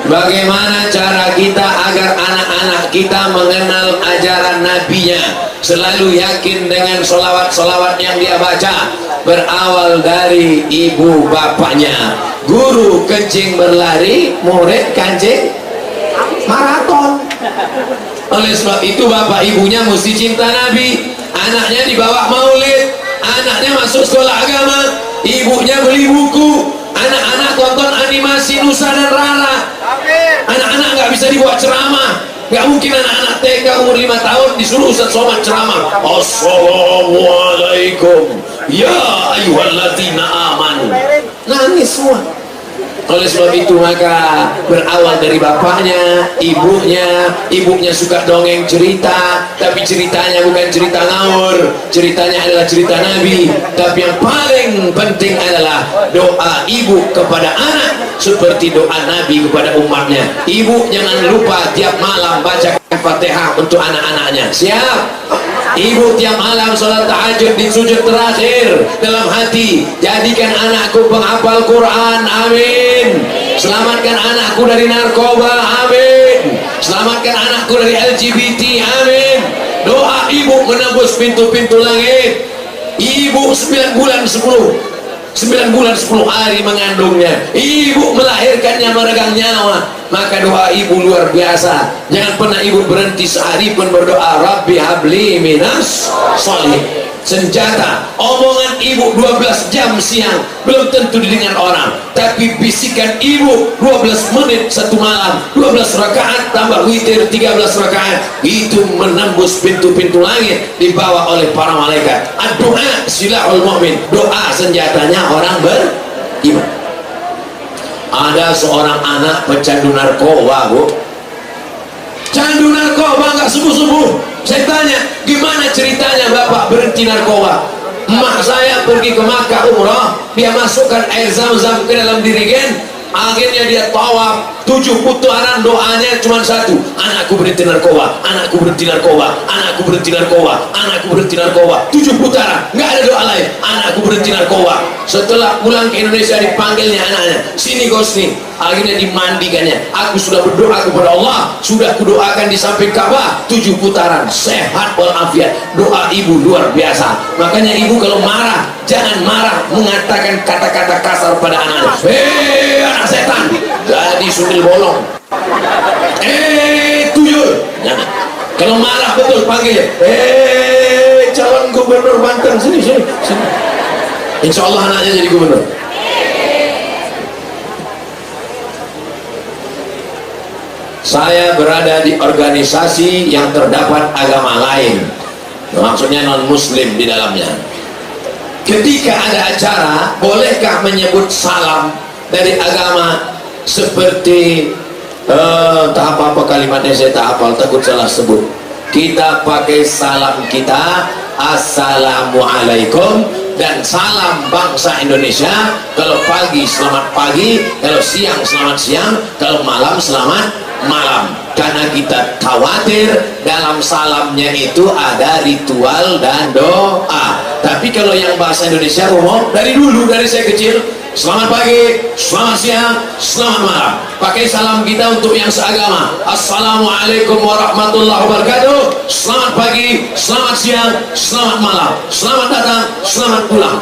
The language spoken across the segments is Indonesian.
Bagaimana cara kita agar anak-anak kita mengenal ajaran nabinya, selalu yakin dengan solawat-solawat yang dia baca, berawal dari ibu bapaknya. Guru kencing berlari, murid kancing maraton. Oleh sebab itu bapak ibunya mesti cinta Nabi. Anaknya dibawa maulid, anaknya masuk sekolah agama, ibunya beli buku, anak-anak tonton animasi Nusa dan Rara. Anak-anak nggak bisa dibuat ceramah. Nggak mungkin anak-anak TK umur 5 tahun disuruh Ustaz Somad ceramah. Assalamualaikum ya ayyuhalladzina amanu. Nangis semua. Oleh sebab itu maka berawal dari bapaknya, ibunya suka dongeng cerita, tapi ceritanya bukan cerita ngawur, ceritanya adalah cerita Nabi. Tapi yang paling penting adalah doa ibu kepada anak seperti doa Nabi kepada umatnya. Ibu jangan lupa tiap malam bacakan Fatihah untuk anak-anaknya. Siap? Ibu tiap malam sholat tahajud di sujud terakhir dalam hati, jadikan anakku penghafal Quran, amin. Selamatkan anakku dari narkoba, amin. Selamatkan anakku dari LGBT, amin. Doa ibu menembus pintu-pintu langit. Ibu 9 bulan 10 hari mengandungnya, ibu melahirkannya meregang nyawa, maka doa ibu luar biasa. Jangan pernah ibu berhenti sehari pun berdoa, Rabbi habli minas sholih. Senjata omongan ibu 12 jam siang belum tentu didengar orang, tapi bisikan ibu 12 menit satu malam, 12 rakaat tambah witir 13 rakaat, itu menembus pintu-pintu langit, dibawa oleh para malaikat. Doa silahul mu'min, doa senjatanya orang beriman. Ada seorang anak pecandu narkoba, Bu. Candu narkoba nggak subuh-subuh. Saya tanya, gimana ceritanya bapak berhenti narkoba? Emak saya pergi ke Makkah umrah, dia masukkan air zam-zam ke dalam dirigen, akhirnya dia tawaf 7 putaran, doanya cuma satu, anakku berhenti narkoba, anakku berhenti narkoba, anakku berhenti narkoba, anakku berhenti narkoba. 7 putaran, nggak ada doa lain, anakku berhenti narkoba. Setelah pulang ke Indonesia dipanggilnya anaknya, sini Gosni, akhirnya dimandikannya. Aku sudah berdoa kepada Allah, sudah kudoakan di samping Ka'bah 7 putaran, sehat walafiat. Doa ibu luar biasa. Makanya ibu kalau marah, jangan marah mengatakan kata-kata kasar pada anaknya. Hei anak setan, jadi sundel bolong. Tuyul. Nah, kalau marah betul panggil, calon gubernur Banten, sini. Insya Allah anaknya jadi gubernur. Saya berada di organisasi yang terdapat agama lain, maksudnya non muslim di dalamnya. Ketika ada acara, bolehkah menyebut salam dari agama seperti tak apa-apa kalimatnya saya tak hafal, takut salah sebut. Kita pakai salam kita, assalamualaikum, dan salam bangsa Indonesia. Kalau pagi selamat pagi, kalau siang selamat siang, kalau malam selamat malam. Karena kita khawatir dalam salamnya itu ada ritual dan doa. Tapi kalau yang bahasa Indonesia umum, dari dulu, dari saya kecil, selamat pagi, selamat siang, selamat malam. Pakai salam kita untuk yang seagama. Assalamualaikum warahmatullahi wabarakatuh. Selamat pagi, selamat siang, selamat malam. Selamat datang, selamat pulang.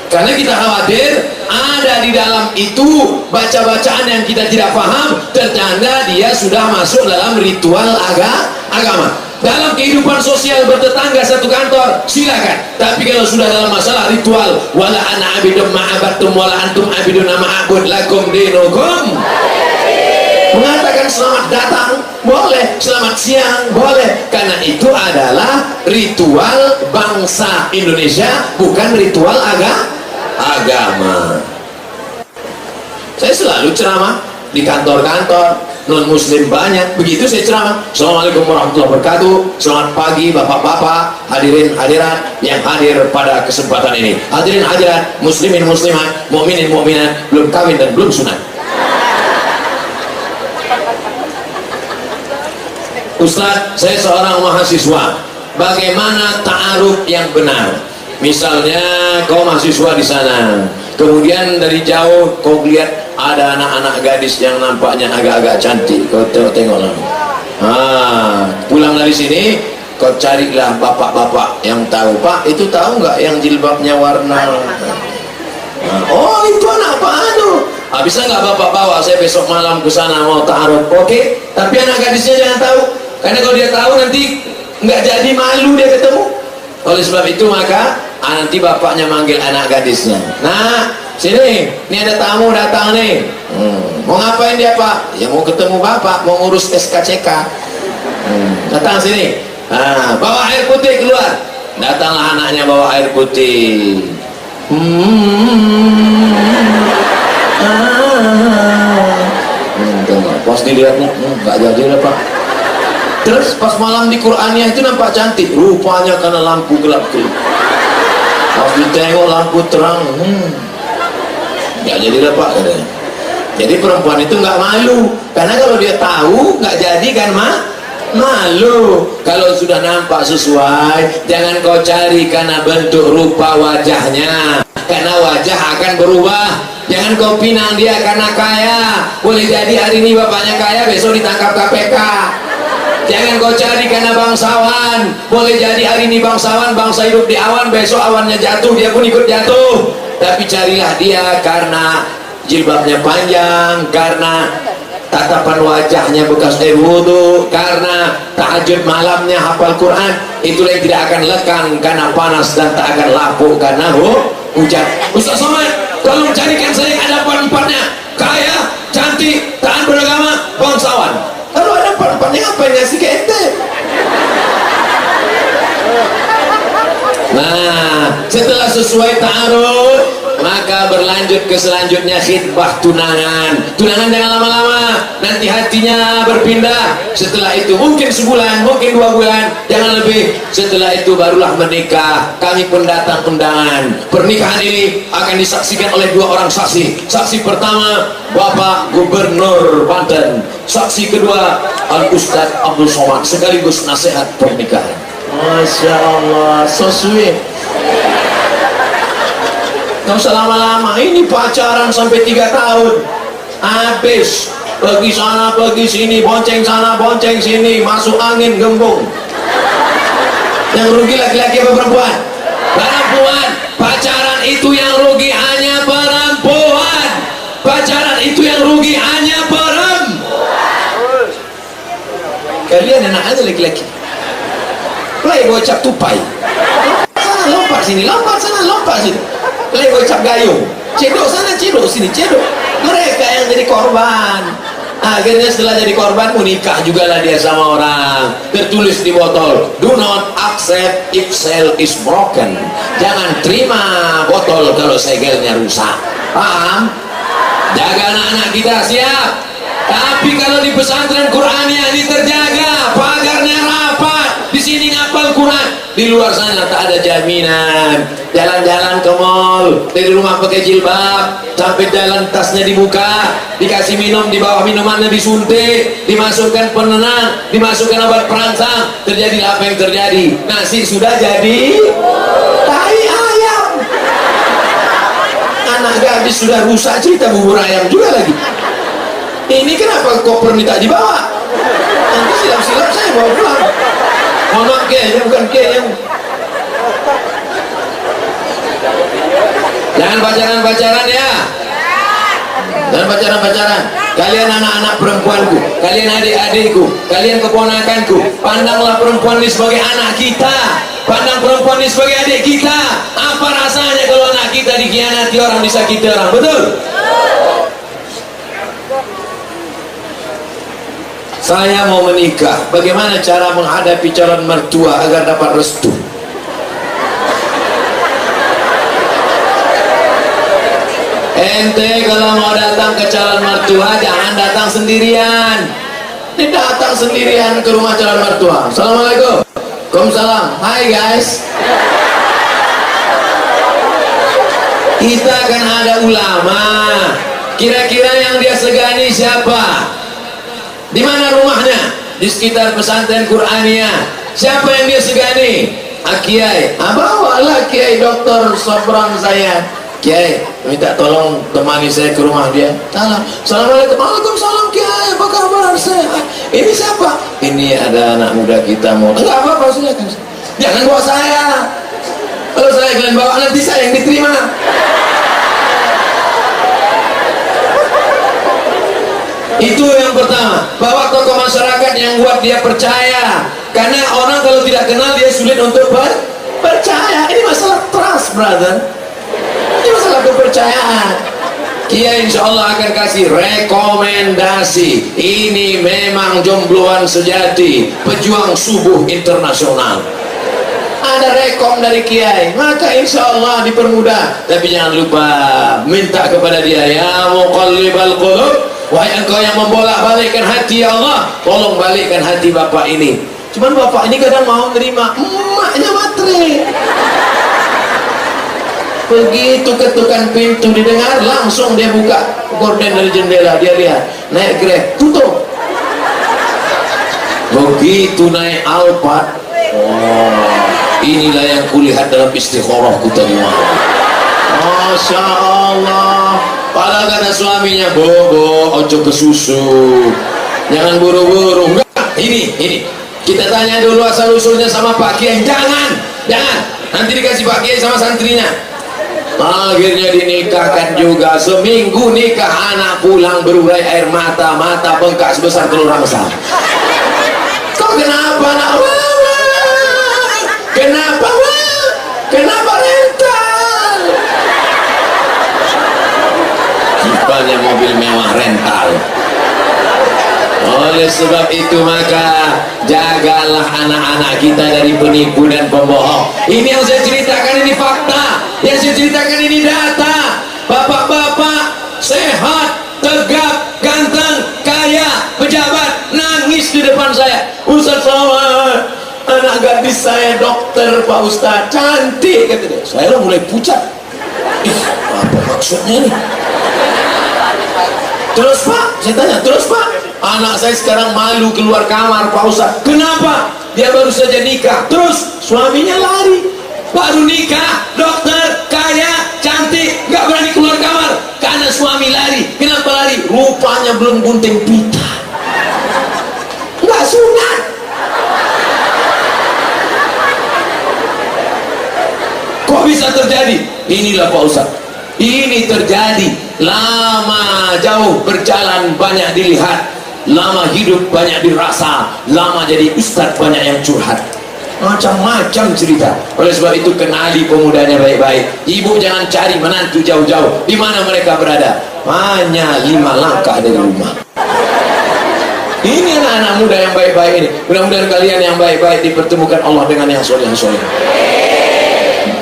Karena kita khawatir ada di dalam itu baca-bacaan yang kita tidak paham, tertanda dia sudah masuk dalam ritual agama. Dalam kehidupan sosial bertetangga satu kantor silakan, tapi kalau sudah dalam masalah ritual, wala ana abidum ma'abattum wala antum abiduna ma'abud lakum dinukum, mengatakan selamat datang boleh, selamat siang boleh, karena itu adalah ritual bangsa Indonesia, bukan ritual agama. Saya selalu ceramah di kantor-kantor non muslim banyak, begitu saya ceramah, assalamualaikum warahmatullahi wabarakatuh, selamat pagi bapak-bapak, hadirin hadirat yang hadir pada kesempatan ini, hadirin hadirat, muslimin muslimat, mukminin mukminat, belum kawin dan belum sunat. Ustadz, saya seorang mahasiswa, bagaimana ta'aruf yang benar? Misalnya kau mahasiswa di sana, kemudian dari jauh kau lihat ada anak-anak gadis yang nampaknya agak-agak cantik, kau tengok-tengoklah. Pulang dari sini kau carilah bapak-bapak yang tahu. Pak, itu tahu nggak yang jilbabnya warna oh itu anak Pak Anu. Bisa nggak bapak bawa, saya besok malam ke sana mau ta'aruf. Oke, tapi anak gadisnya jangan tahu, karena kalau dia tahu nanti nggak jadi, malu dia ketemu. Oleh sebab itu maka nanti bapaknya manggil anak gadisnya. Nah, sini, ini ada tamu datang nih. Mau ngapain dia Pak? Ya mau ketemu bapak, mau ngurus SKCK. Datang sini. Bawa air putih keluar. Datanglah anaknya bawa air putih. Pas dilihatnya, nggak jadi lah Pak. Terus pas malam di Qur'annya itu nampak cantik, rupanya karena lampu gelap-gelap. Pas ditengok lampu terang, nggak jadi lah Pak katanya. Jadi perempuan itu nggak malu, karena kalau dia tahu nggak jadi kan malu. Kalau sudah nampak sesuai, jangan kau cari karena bentuk rupa wajahnya, karena wajah akan berubah. Jangan kau pinang dia karena kaya, boleh jadi hari ini bapaknya kaya, besok ditangkap KPK. Jangan kau cari karena bangsawan, boleh jadi hari ini bangsawan, bangsa hidup di awan, besok awannya jatuh, dia pun ikut jatuh. Tapi carilah dia karena jilbabnya panjang, karena tatapan wajahnya bekas air wudhu, karena tahajud malamnya hafal Quran. Itulah yang tidak akan lekang karena panas dan tak akan lapuk karena hujan. Ustaz Somad, tolong carikan saya ada empat-empatnya: kaya, cantik, taat beragama, bangsawan. Kalau ada empat-empatnya apa yang ngasih ke ente? Nah, setelah sesuai ta'aruf, maka berlanjut ke selanjutnya khitbah tunangan. Tunangan jangan lama-lama, nanti hatinya berpindah. Setelah itu mungkin sebulan, mungkin 2 bulan, jangan lebih. Setelah itu barulah menikah. Kami pun datang undangan. Pernikahan ini akan disaksikan oleh 2 orang saksi. Saksi pertama Bapak Gubernur Banten, saksi kedua Al-Ustaz Abdul Somad, sekaligus nasihat pernikahan. Masya Allah, so sweet. Gak usah lama-lama, ini pacaran sampai 3 tahun habis, pergi sana pergi sini, bonceng sana bonceng sini, masuk angin gembung. Yang rugi laki-laki apa perempuan? Perempuan. Pacaran itu yang rugi hanya perempuan. Pacaran itu yang rugi hanya perempuan. Kalian enak aja laki-laki, play bocap tupai, sana lompat sini, lompat sana, lompat sini, play bocap gayung, cedok sana cedok sini, cedok. Mereka yang jadi korban. Akhirnya setelah jadi korban, menikah juga lah dia sama orang. Tertulis di botol, do not accept if cell is broken. Jangan terima botol kalau segelnya rusak. Paham? Jaga anak-anak kita, siap. Tapi kalau di pesantren Qur'annya ini terjaga, pagarnya rapat, di sini ngapal Quran, di luar sana tak ada jaminan. Jalan-jalan ke mall, dari rumah pakai jilbab, sampai jalan tasnya dibuka, dikasih minum, di bawah minumannya disuntik, dimasukkan penenang, dimasukkan obat perangsang, terjadi apa yang terjadi? Nasi sudah jadi tai ayam, anak gadis sudah rusak, cerita bubur ayam juga lagi. Ini kenapa koper minta dibawa? Nanti silap-silap saya bawa pulang. Mohon maaf kayaknya bukan kayaknya. Jangan pacaran-pacaran ya. Jangan pacaran-pacaran. Kalian anak-anak perempuanku, kalian adik-adikku, kalian keponakanku, pandanglah perempuan ini sebagai anak kita. Pandang perempuan ini sebagai adik kita. Apa rasanya kalau anak kita dikhianati orang, disakiti orang? Betul? Saya mau menikah, bagaimana cara menghadapi calon mertua agar dapat restu? Ente kalau mau datang ke calon mertua, jangan datang sendirian. Dia datang sendirian ke rumah calon mertua. Assalamualaikum. Waalaikumsalam. Hai guys. Kita kan ada ulama. Kira-kira yang dia segani siapa? Di mana rumahnya? Di sekitar pesantren Qur'aniyah. Siapa yang dia segani? Kiai. Bawalah Kiai Dokter Sobron saya. Kiai, minta tolong temani saya ke rumah dia. Salam. Assalamualaikum. Waalaikumsalam Kiai, apa kabar? Sehat. Ini siapa? Ini ada anak muda kita mau. Enggak apa-apa, silakan. Jangan bawa saya. Kalau saya kalian bawa nanti saya yang diterima. Itu yang pertama. Bawa tokoh masyarakat yang buat dia percaya. Karena orang kalau tidak kenal dia sulit untuk percaya. Ini masalah trust, brother. Ini masalah kepercayaan. Kiai insya Allah akan kasih rekomendasi. Ini memang jombloan sejati, pejuang subuh internasional. Ada rekom dari Kiai, maka insya Allah dipermudah. Tapi jangan lupa minta kepada dia, ya muqallibal qulub, wahai engkau yang membolak-balikkan hati, ya Allah, tolong balikkan hati bapak ini. Cuman bapak ini kadang mau nerima, emaknya matre. Begitu ketukan pintu didengar, langsung dia buka gorden dari jendela, dia lihat naik Grab, tutup. Begitu naik Alphard, oh, inilah yang kulihat dalam istikharahku tadi malam. Masya Allah. Padahal kata suaminya, bobo, ojo ke susu, jangan buru-buru. Enggak, ini kita tanya dulu asal usulnya sama Pak Kiai. Jangan, nanti dikasih Pak Kiai sama santrinya. Akhirnya dinikahkan juga. Seminggu nikah, anak pulang berurai air mata, mata bengkak sebesar telur angsa. Kok kenapa nak? Kenapa rental? Kipannya mobil mewah rental. Oleh sebab itu maka jagalah anak-anak kita dari penipu dan pembohong. Ini yang saya ceritakan, ini fakta. Yang saya ceritakan ini data. Bapak-bapak sehat, tegap, ganteng, kaya, pejabat nangis di depan saya. Ustaz Somad, anak gadis saya dokter Pak Ustaz, cantik kata dia. Saya mulai pucat. Ih, apa maksudnya nih? Terus Pak, saya tanya, terus Pak, anak saya sekarang malu keluar kamar Pak Ustaz. Kenapa? Dia baru saja nikah. Terus suaminya lari. Baru nikah, dokter, kaya, cantik, gak berani keluar kamar karena suami lari. Kenapa lari? Rupanya belum gunting pita, gak sunat. Kok bisa terjadi? Inilah Pak Ustaz, ini terjadi lama, jauh berjalan banyak dilihat, lama hidup banyak dirasa, lama jadi ustadz banyak yang curhat, macam-macam cerita. Oleh sebab itu kenali pemudanya baik-baik. Ibu jangan cari menantu jauh-jauh. Di mana mereka berada? Hanya 5 langkah dari rumah. Ini anak-anak muda yang baik-baik ini. Mudah-mudahan kalian yang baik-baik dipertemukan Allah dengan yang soleh-soleh.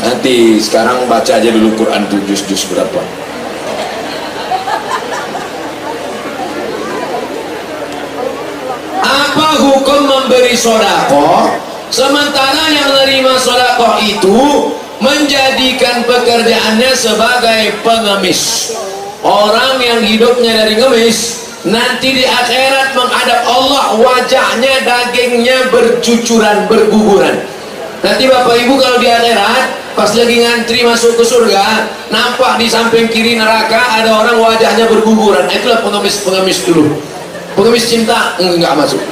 Nanti sekarang baca aja dulu Quran tuh juz berapa. Apa hukum memberi sedekah sementara yang menerima sedekah itu menjadikan pekerjaannya sebagai pengemis? Orang yang hidupnya dari ngemis nanti di akhirat menghadap Allah, wajahnya, dagingnya bercucuran, berguguran. Nanti Bapak Ibu kalau di akhirat pas lagi ngantri masuk ke surga, nampak di samping kiri neraka ada orang wajahnya berguguran. Itulah pengemis dulu. Pengemis cinta enggak masuk.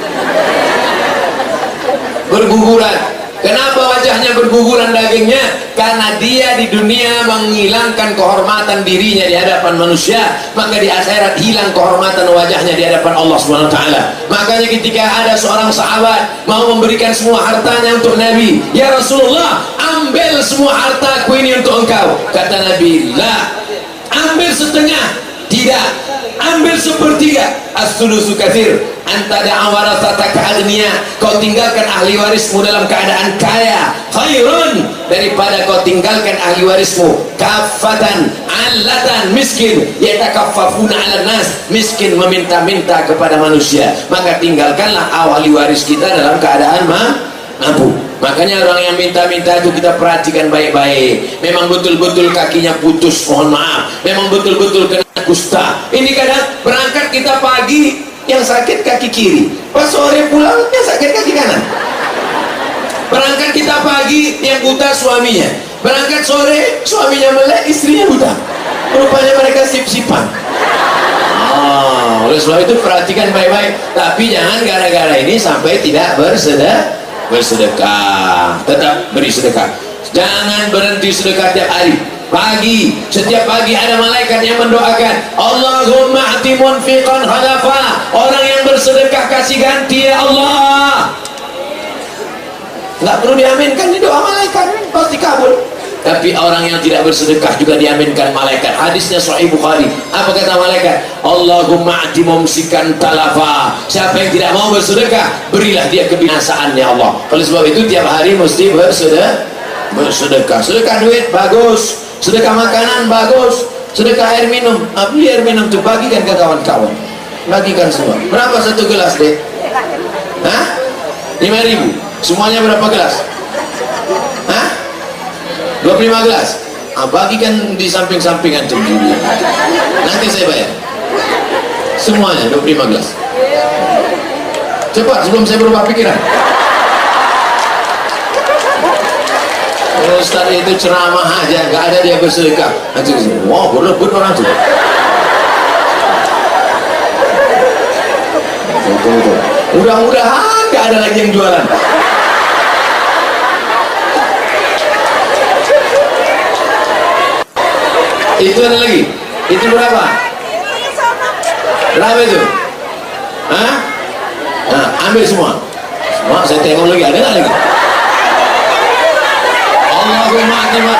Berguguran. Kenapa wajahnya berguguran dagingnya? Karena dia di dunia menghilangkan kehormatan dirinya di hadapan manusia, maka di akhirat hilang kehormatan wajahnya di hadapan Allah Subhanahu wa taala. Makanya ketika ada seorang sahabat mau memberikan semua hartanya untuk Nabi, "Ya Rasulullah, ambil semua hartaku ini untuk engkau." Kata Nabi, "La, ambil setengah." Tidak, ambil sepertiga. As-sulusu katsir. Anta da'a warasataka agniya. Kau tinggalkan ahli warismu dalam keadaan kaya, khairun daripada kau tinggalkan ahli warismu kafatan allatan, miskin, yatakaffafuna 'alan nas, miskin meminta-minta kepada manusia. Maka tinggalkanlah ahli waris kita dalam keadaan mampu. Makanya orang yang minta-minta itu kita perhatikan baik-baik. Memang betul-betul kakinya putus, mohon maaf. Memang betul-betul kena kusta. Ini kadang berangkat kita pagi yang sakit kaki kiri, pas sore pulang yang sakit kaki kanan. Berangkat kita pagi yang buta suaminya, Berangkat sore, suaminya melek, istrinya hutang. Rupanya mereka sip-sipan. Oleh sebab itu perhatikan baik-baik. Tapi jangan gara-gara ini sampai tidak bersedekah. Tetap beri sedekah. Jangan berhenti sedekah tiap hari. Setiap pagi ada malaikat yang mendoakan, Allahumma ati munfiqan khalafa. Orang yang bersedekah kasih ganti ya Allah. Nggak perlu diaminkan, ini doa malaikat pasti kabul. Tapi orang yang tidak bersedekah juga diaminkan malaikat. Hadisnya Sahih Bukhari. Apa kata malaikat? Allahumma ati mumsikan talafa. Siapa yang tidak mau bersedekah, berilah dia kebinasaan ya Allah. Oleh sebab itu tiap hari mesti bersedekah. Sedekah duit bagus, sedekah makanan bagus, sedekah air minum. Beli air minum itu bagikan ke kawan-kawan, bagikan semua. Berapa satu gelas deh? 5.000. Semuanya berapa gelas? 25 gelas. Bagikan di samping-samping antum. Nanti saya bayar. Semuanya 25 gelas. Cepat sebelum saya berubah pikiran. Ustaz itu ceramah aja, gak ada dia bersedekah. Nanti wow, berebut orang tuh. Mudah-mudahan gak ada lagi yang jualan. Itu ada lagi. Itu berapa? Berapa itu? Nah, ambil semua. Semua saya tengok lagi, ada nggak lagi? Allahumma atima.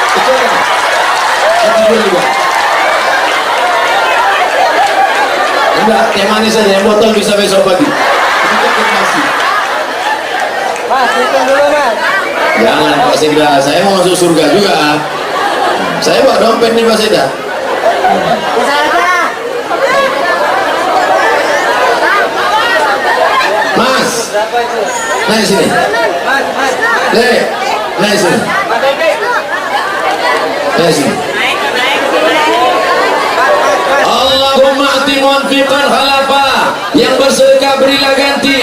Itu ada. Itu juga. Enggak, yang manis saja, yang botol bisa besok pagi. Itu masih. Mas, hitung dulu mas. Jangan Pak Sekda, saya mau masuk surga juga. Saya bawa dompet nih Pak Sekda. Mas, naik sini. Naik sini. Naik sini. Allahumma ati munfiqan khalafa. Yang bersedekah berilah ganti